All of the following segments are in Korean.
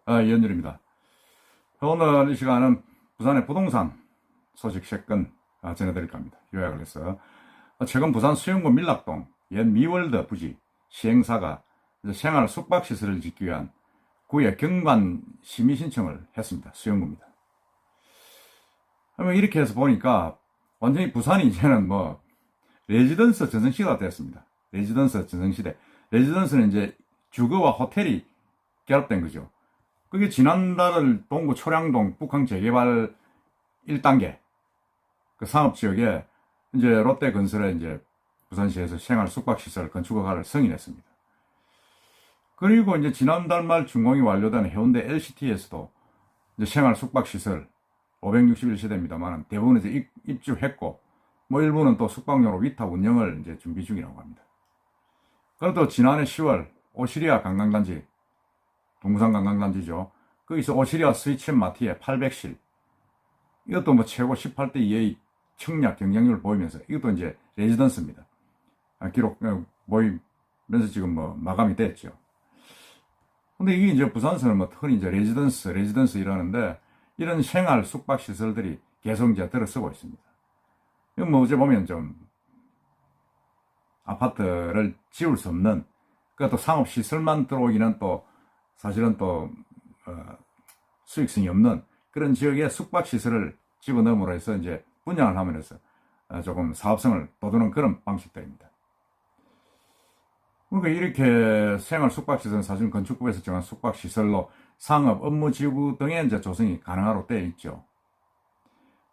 이현율입니다. 오늘 이 시간은 부산의 부동산 소식 세건 전해드릴까 합니다. 요약을 해서 최근 부산 수영구 밀락동 옛 미월드 부지 시행사가 생활 숙박시설을 짓기 위한 구의 경관 심의 신청을 했습니다. 수영구입니다. 그러면 이렇게 해서 보니까 완전히 부산이 이제는 레지던스 전성시대가 됐습니다. 레지던스 전성시대. 레지던스는 이제 주거와 호텔이 결합된 거죠. 그게 지난달 동구 초량동 북항 재개발 1단계 그 상업지역에 이제 롯데건설에 이제 부산시에서 생활 숙박시설 건축 허가를 승인했습니다. 그리고 이제 지난달 말 준공이 완료된 해운대 LCT에서도 이제 생활 숙박시설 561세대입니다만 대부분 이제 입주했고 일부는 또 숙박용으로 위탁 운영을 이제 준비 중이라고 합니다. 그래도 지난해 10월 오시리아 관광단지 동부산 관광단지죠. 거기서 오시리아 스위치 마티에 800실. 이것도 최고 18대 이하의 청약 경쟁률을 보이면서 이것도 이제 레지던스입니다. 기록 보이면서 지금 마감이 됐죠. 근데 이게 이제 부산서는 흔히 이제 레지던스 이러는데 이런 생활 숙박 시설들이 계속 이제 들어서고 있습니다. 이건 어제 보면 좀 아파트를 지을 수 없는 그것도 상업시설만 들어오기는 또 사실은 또 수익성이 없는 그런 지역에 숙박시설을 집어넣음으로 해서 이제 분양을 하면서 조금 사업성을 돋우는 그런 방식들입니다. 그러니까 이렇게 생활 숙박시설은 사실 건축법에서 정한 숙박시설로 상업, 업무지구 등의 이제 조성이 가능하도록 되어 있죠.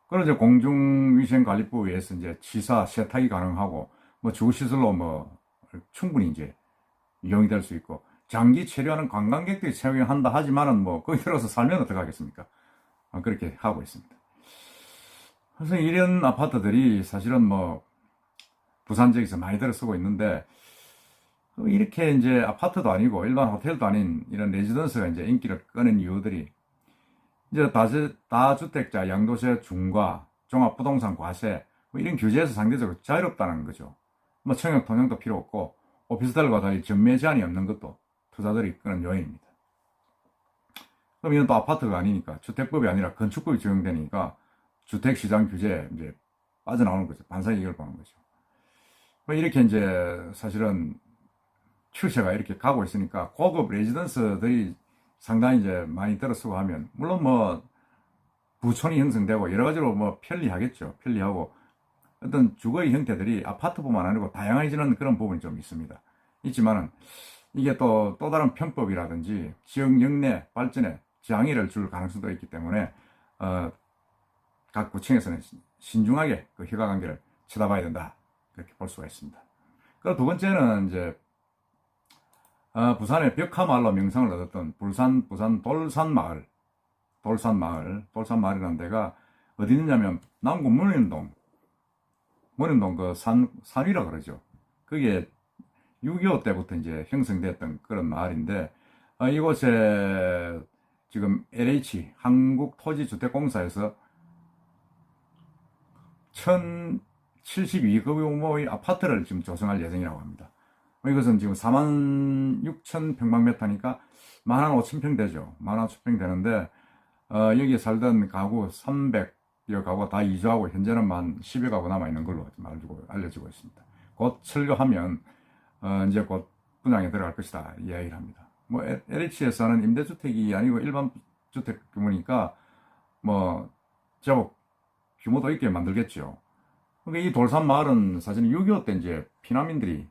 그리고 이제 공중위생관리부에서 이제 취사, 세탁이 가능하고 주거시설로 충분히 이제 이용이 될 수 있고 장기 체류하는 관광객들이 체류한다 하지만은 거기 들어서 살면 어떡하겠습니까? 그렇게 하고 있습니다. 그래서 이런 아파트들이 사실은 부산 지역에서 많이 들어서고 있는데 이렇게 이제 아파트도 아니고 일반 호텔도 아닌 이런 레지던스가 이제 인기를 끄는 이유들이 이제 다주택자 양도세 중과 종합부동산 과세 이런 규제에서 상대적으로 자유롭다는 거죠. 청약 통장도 필요 없고 오피스텔과 달리 전매 제한이 없는 것도 투자들이 끄는 요인입니다. 그럼 이건 또 아파트가 아니니까 주택법이 아니라 건축법이 적용되니까 주택시장 규제에 이제 빠져나오는 거죠. 반사이익을 보는 거죠. 이렇게 이제 사실은 추세가 이렇게 가고 있으니까 고급 레지던스들이 상당히 이제 많이 들어서고 하면 물론 부촌이 형성되고 여러 가지로 편리하겠죠. 편리하고 어떤 주거의 형태들이 아파트뿐만 아니고 다양해지는 그런 부분이 좀 있지만은 이게 또 다른 편법이라든지 지역 역내 발전에 장애를 줄 가능성도 있기 때문에 각 구청에서는 신중하게 그 허가관계를 쳐다봐야 된다 그렇게 볼 수가 있습니다. 그리고 두 번째는 이제 부산의 벽화마을로 명성을 얻었던 부산 돌산마을이라는 데가 어디 있느냐면 남구 문현동 그 산위라 그러죠. 그게 6.25 때부터 이제 형성됐던 그런 마을인데 이곳에 지금 LH 한국토지주택공사에서 1072개 규모의 아파트를 지금 조성할 예정이라고 합니다. 이것은 지금 46,000평방미터니까 15,000평 되죠. 15,000평 되는데 여기에 살던 가구 300여 가구가 다 이주하고 현재는 10여 가구 남아있는 걸로 알려지고 있습니다. 곧 철거하면 이제 곧 분양에 들어갈 것이다 이야기를 합니다. LH에서는 임대주택이 아니고 일반 주택 규모니까 제법 규모도 있게 만들겠죠. 그러니까 이 돌산마을은 사실 6.25 때 이제 피난민들이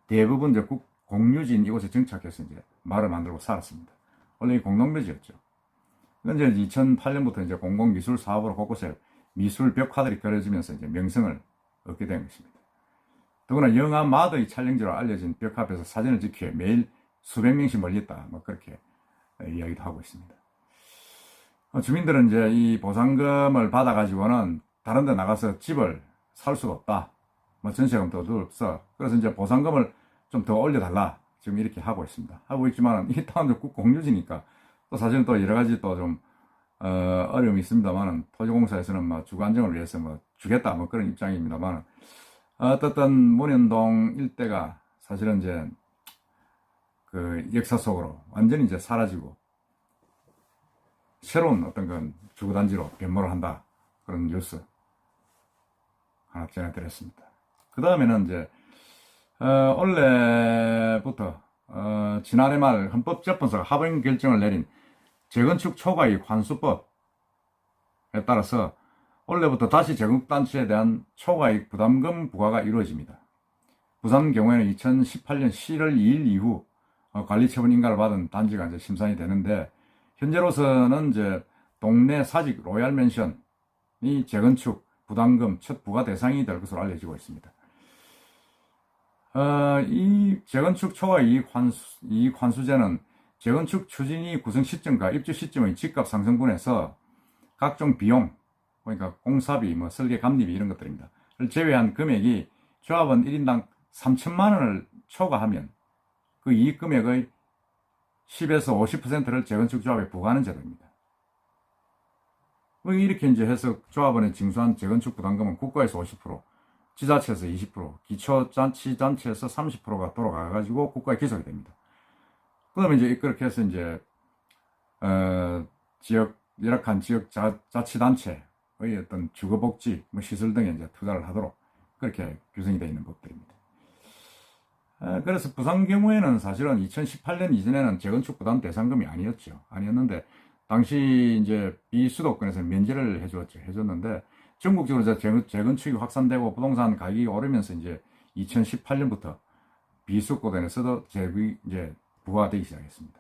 대부분 이제 공유지인 이곳에 정착해서 이제 마을을 만들고 살았습니다. 원래 이 공동묘지였죠. 그런데 이제 2008년부터 이제 공공미술 사업으로 곳곳에 미술 벽화들이 그려지면서 이제 명성을 얻게 된 것입니다. 더구나 영화 마더의 촬영지로 알려진 벽 앞에서 사진을 찍기 위해 매일 수백 명씩 몰렸다. 그렇게 이야기도 하고 있습니다. 주민들은 이제 이 보상금을 받아가지고는 다른 데 나가서 집을 살 수가 없다. 전세금도 없어. 그래서 이제 보상금을 좀 더 올려달라. 지금 이렇게 하고 있습니다. 하고 있지만 이 땅은 국공유지니까 또 사실은 또 여러 가지 또 좀 어려움이 있습니다만 토지공사에서는 주거 안정을 위해서 주겠다 그런 입장입니다만 어떻든 문현동 일대가 사실은 이제 그 역사 속으로 완전히 이제 사라지고 새로운 어떤 건 주거단지로 변모를 한다. 그런 뉴스 하나 전해드렸습니다. 그 다음에는 이제, 원래부터, 지난해 말 헌법재판소가 하방 결정을 내린 재건축 초과이익 환수법에 따라서 원래부터 다시 재건축단체에 대한 초과이익 부담금 부과가 이루어집니다. 부산 경우에는 2018년 7월 2일 이후 관리처분 인가를 받은 단지가 이제 심산이 되는데, 현재로서는 이제 동네 사직 로얄 맨션이 재건축 부담금 첫 부과 대상이 될 것으로 알려지고 있습니다. 이 재건축 초과 이익 환수제는 재건축 추진이 구성 시점과 입주 시점의 집값 상승분에서 각종 비용, 그러니까 공사비, 뭐 설계 감리비 이런 것들입니다. 를 제외한 금액이 조합원 1인당 3천만 원을 초과하면 그 이익 금액의 10에서 50%를 재건축 조합에 부과하는 제도입니다. 이렇게 이제 해서 조합원의 징수한 재건축 부담금은 국가에서 50%, 지자체에서 20%, 기초자치단체에서 30%가 돌아가가지고 국가에 기속이 됩니다. 그 다음에 이제 그렇게 해서 이제, 열악한 지역 자치단체의 어떤 주거복지, 뭐 시설 등에 이제 투자를 하도록 그렇게 규정이 되어 있는 법들입니다. 그래서 부산 경우에는 사실은 2018년 이전에는 재건축 부담 대상금이 아니었는데, 당시 이제 비수도권에서 면제를 해줬는데, 전국적으로 재건축이 확산되고 부동산 가격이 오르면서 이제 2018년부터 비수도권에서도 이제 부과되기 시작했습니다.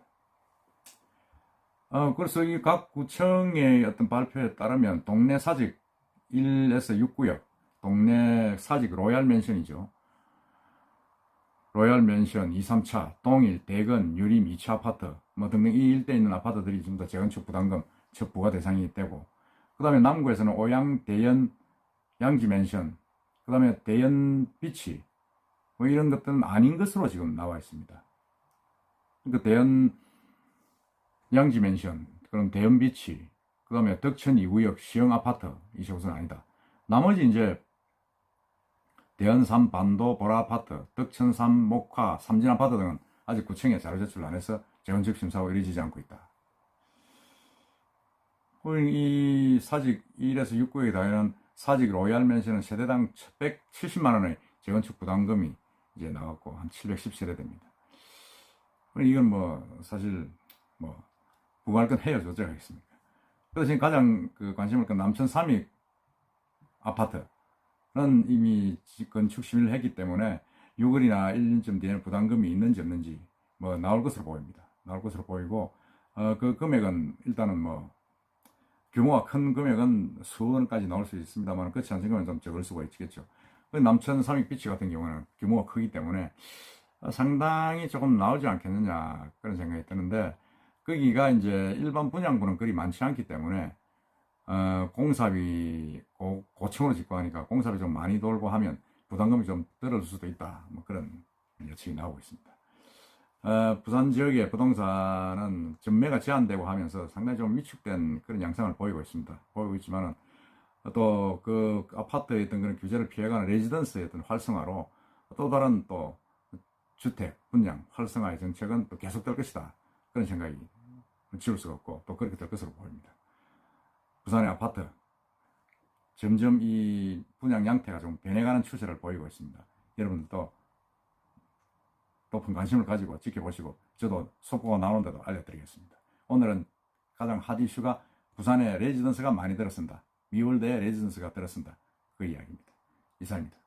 그래서 이 각 구청의 어떤 발표에 따르면 동네 사직 1에서 6구역, 동네 사직 로얄 맨션이죠. 로얄 맨션 2, 3차, 동일, 대건, 유림 2차 아파트, 뭐 등등 이 일대에 있는 아파트들이 지금 다 재건축 부담금 첫 부과 대상이 되고, 그 다음에 남구에서는 오양, 대연, 양지 맨션, 그 다음에 대연 비치, 뭐 이런 것들은 아닌 것으로 지금 나와 있습니다. 그 대연, 양지 맨션, 그럼 대연 비치, 그 다음에 덕천 2구역 시형 아파트, 이 곳은 아니다. 나머지 이제 대연산 반도 보라 아파트, 덕천산 목화, 삼진 아파트 등은 아직 구청에 자료 제출을 안 해서 재건축 심사가 이루어지지 않고 있다. 이 사직 1에서 6구역에 달하는 사직 로얄 맨션은 세대당 170만 원의 재건축 부담금이 이제 나왔고 한 710세대 됩니다. 이건 뭐 사실 뭐 부과할 건 해야죠. 어쩌 하겠습니까? 그래서 지금 가장 관심을 끈 남천 삼익 아파트는 이미 건축 심의를 했기 때문에 6월이나 1년쯤 뒤에는 부담금이 있는지 없는지 뭐 나올 것으로 보입니다. 나올 것으로 보이고, 그 금액은 일단은 뭐 규모가 큰 금액은 수억원까지 나올 수 있습니다만, 그렇지 않은 경우는 좀 적을 수가 있겠죠. 남천 삼익비치 같은 경우는 규모가 크기 때문에 상당히 조금 나오지 않겠느냐 그런 생각이 드는데, 거기가 이제 일반 분양분은 그리 많지 않기 때문에 공사비 고층으로 짓고 하니까 공사비 좀 많이 돌고 하면 부담금이 좀 떨어질 수도 있다, 뭐 그런 예측이 나오고 있습니다. 부산 지역의 부동산은 전매가 제한되고 하면서 상당히 좀 위축된 그런 양상을 보이고 있지만은 또 그 아파트의 어떤 그런 규제를 피해가는 레지던스의 어떤 활성화로 또 다른 또 주택 분양 활성화의 정책은 또 계속될 것이다, 그런 생각이 지울 수가 없고 또 그렇게 될 것으로 보입니다. 부산의 아파트 점점 이 분양 양태가 좀 변해가는 추세를 보이고 있습니다. 여러분들도 높은 관심을 가지고 지켜보시고, 저도 속보가 나오는데도 알려드리겠습니다. 오늘은 가장 핫 이슈가 부산에 레지던스가 많이 들었습니다. 미월대에 레지던스가 들었습니다. 그 이야기입니다. 이상입니다.